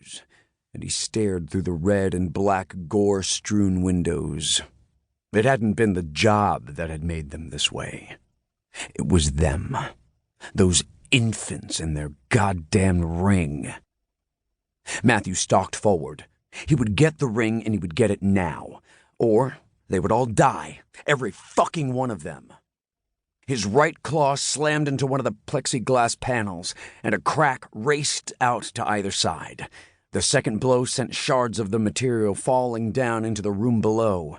windows, and he stared through the red and black gore-strewn windows. It hadn't been the job that had made them this way. It was them. Those infants in their goddamn ring. Matthew stalked forward. He would get the ring, and he would get it now. Or they would all die, every fucking one of them. His right claw slammed into one of the plexiglass panels, and a crack raced out to either side. The second blow sent shards of the material falling down into the room below.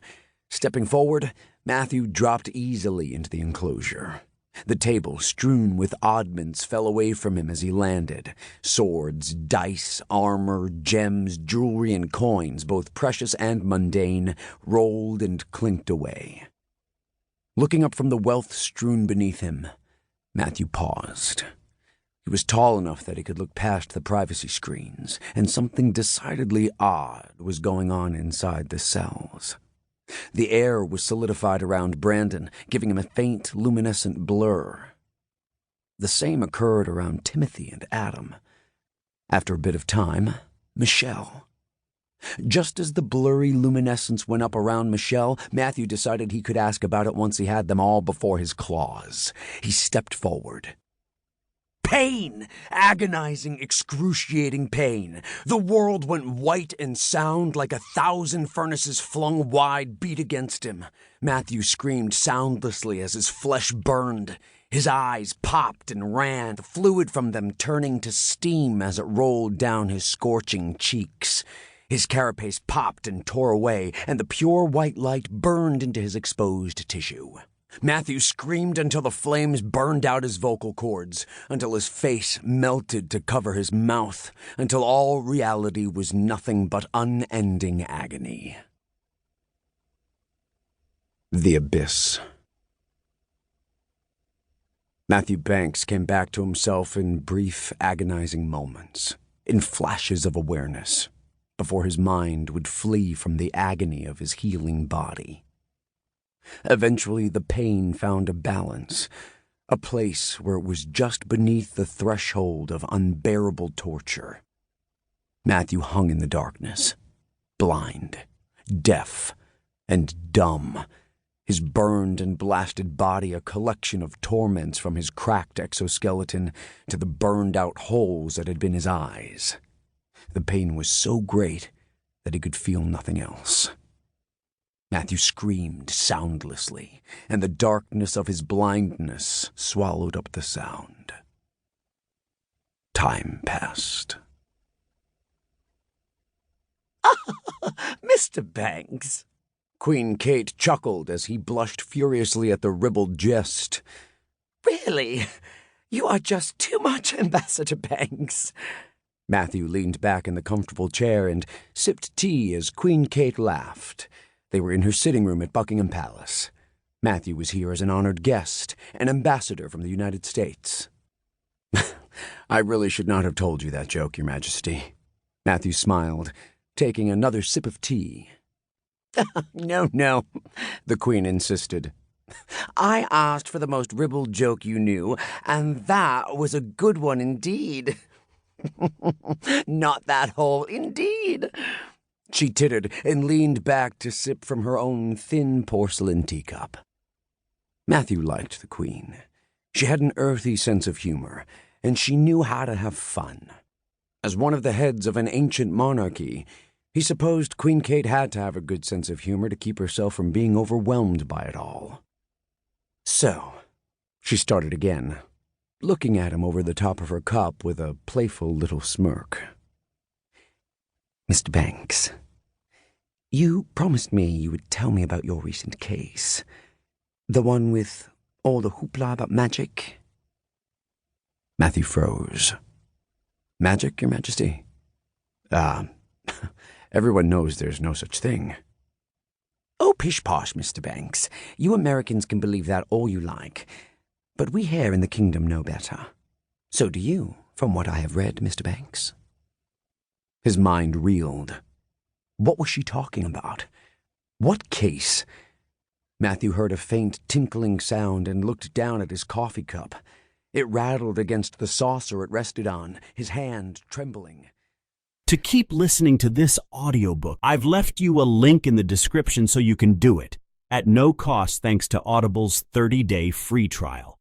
Stepping forward, Matthew dropped easily into the enclosure. The table, strewn with oddments, fell away from him as he landed. Swords, dice, armor, gems, jewelry, and coins, both precious and mundane, rolled and clinked away. Looking up from the wealth strewn beneath him, Matthew paused. He was tall enough that he could look past the privacy screens, and something decidedly odd was going on inside the cells. The air was solidified around Brandon, giving him a faint, luminescent blur. The same occurred around Timothy and Adam. After a bit of time, Michelle. Just as the blurry luminescence went up around Michelle, Matthew decided he could ask about it once he had them all before his claws. He stepped forward. Pain! Agonizing, excruciating pain. The world went white and sound like 1,000 furnaces flung wide beat against him. Matthew screamed soundlessly as his flesh burned. His eyes popped and ran, the fluid from them turning to steam as it rolled down his scorching cheeks. His carapace popped and tore away, and the pure white light burned into his exposed tissue. Matthew screamed until the flames burned out his vocal cords, until his face melted to cover his mouth, until all reality was nothing but unending agony. The abyss. Matthew Banks came back to himself in brief, agonizing moments, in flashes of awareness, before his mind would flee from the agony of his healing body. Eventually, the pain found a balance, a place where it was just beneath the threshold of unbearable torture. Matthew hung in the darkness, blind, deaf, and dumb, his burned and blasted body a collection of torments from his cracked exoskeleton to the burned-out holes that had been his eyes. The pain was so great that he could feel nothing else. Matthew screamed soundlessly, and the darkness of his blindness swallowed up the sound. Time passed. Mr. Banks. Queen Kate chuckled as he blushed furiously at the ribald jest. Really? You are just too much, Ambassador Banks. Matthew leaned back in the comfortable chair and sipped tea as Queen Kate laughed. They were in her sitting room at Buckingham Palace. Matthew was here as an honored guest, an ambassador from the United States. I really should not have told you that joke, Your Majesty. Matthew smiled, taking another sip of tea. No, the Queen insisted. I asked for the most ribald joke you knew, and that was a good one indeed. Not that whole, indeed. She tittered and leaned back to sip from her own thin porcelain teacup. Matthew liked the Queen. She had an earthy sense of humor, and she knew how to have fun. As one of the heads of an ancient monarchy, he supposed Queen Kate had to have a good sense of humor to keep herself from being overwhelmed by it all. So, she started again, looking at him over the top of her cup with a playful little smirk. Mr. Banks, you promised me you would tell me about your recent case. The one with all the hoopla about magic. Matthew froze. Magic, Your Majesty? Everyone knows there's no such thing. Oh, pish-posh, Mr. Banks. You Americans can believe that all you like. But we here in the kingdom know better. So do you, from what I have read, Mr. Banks. His mind reeled. What was she talking about? What case? Matthew heard a faint tinkling sound and looked down at his coffee cup. It rattled against the saucer it rested on, his hand trembling. To keep listening to this audiobook, I've left you a link in the description so you can do it, at no cost thanks to Audible's 30-day free trial.